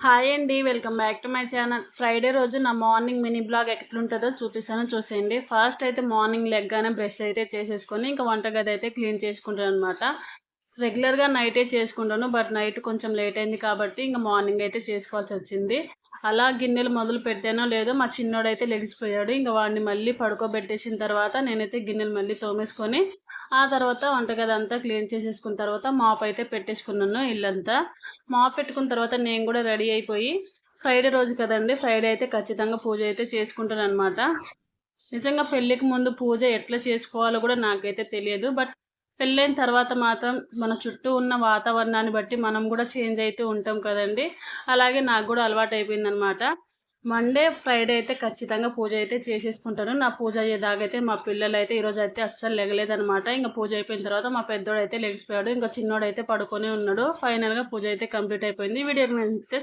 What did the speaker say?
Hi అండి. Welcome back to my channel. Friday రోజు నా మార్నింగ్ మినీ బ్లాగ్ ఎట్లుంటుందో చూపిస్తాను, చూసేయండి. ఫస్ట్ అయితే మార్నింగ్ లెగ్గానే బ్రష్ అయితే చేసేసుకొని ఇంకా వంటగది అయితే క్లీన్ చేసుకుంటాను అనమాట. రెగ్యులర్గా నైటే చేసుకుంటాను, బట్ నైట్ కొంచెం లేట్ అయింది కాబట్టి ఇంకా మార్నింగ్ అయితే చేసుకోవాల్సి వచ్చింది. అలా గిన్నెలు మొదలు పెట్టానో లేదో మా చిన్నోడైతే లెగిసిపోయాడు. ఇంకా వాడిని మళ్ళీ పడుకోబెట్టేసిన తర్వాత నేనైతే గిన్నెలు మళ్ళీ తోమేసుకొని ఆ తర్వాత వంటగది అంతా క్లీన్ చేసేసుకున్న తర్వాత మాప్ అయితే పెట్టేసుకున్నాను ఇల్లంతా. మాప్ పెట్టుకున్న తర్వాత నేను కూడా రెడీ అయిపోయి, ఫ్రైడే రోజు కదండి, ఫ్రైడే అయితే ఖచ్చితంగా పూజ అయితే చేసుకుంటాను అనమాట. నిజంగా పెళ్ళికి ముందు పూజ ఎట్లా చేసుకోవాలో కూడా నాకైతే తెలియదు, బట్ పెళ్ళైన తర్వాత మాత్రం మన చుట్టూ ఉన్న వాతావరణాన్ని బట్టి మనం కూడా చేంజ్ అవుతూ ఉంటాం కదండి. అలాగే నాకు కూడా అలవాటు అయిపోయిందనమాట. మండే ఫ్రైడే అయితే ఖచ్చితంగా పూజ అయితే చేసేసుకుంటాను. నా పూజ అయ్యేదాకైతే మా పిల్లలు అయితే ఈరోజు అయితే అస్సలు లెగలేదనమాట. ఇంకా పూజ అయిపోయిన తర్వాత మా పెద్దోడు అయితే లెగిసిపోయాడు, ఇంకా చిన్నోడు అయితే పడుకొని ఉన్నాడు. ఫైనల్గా పూజ అయితే కంప్లీట్ అయిపోయింది. వీడియో నచ్చితే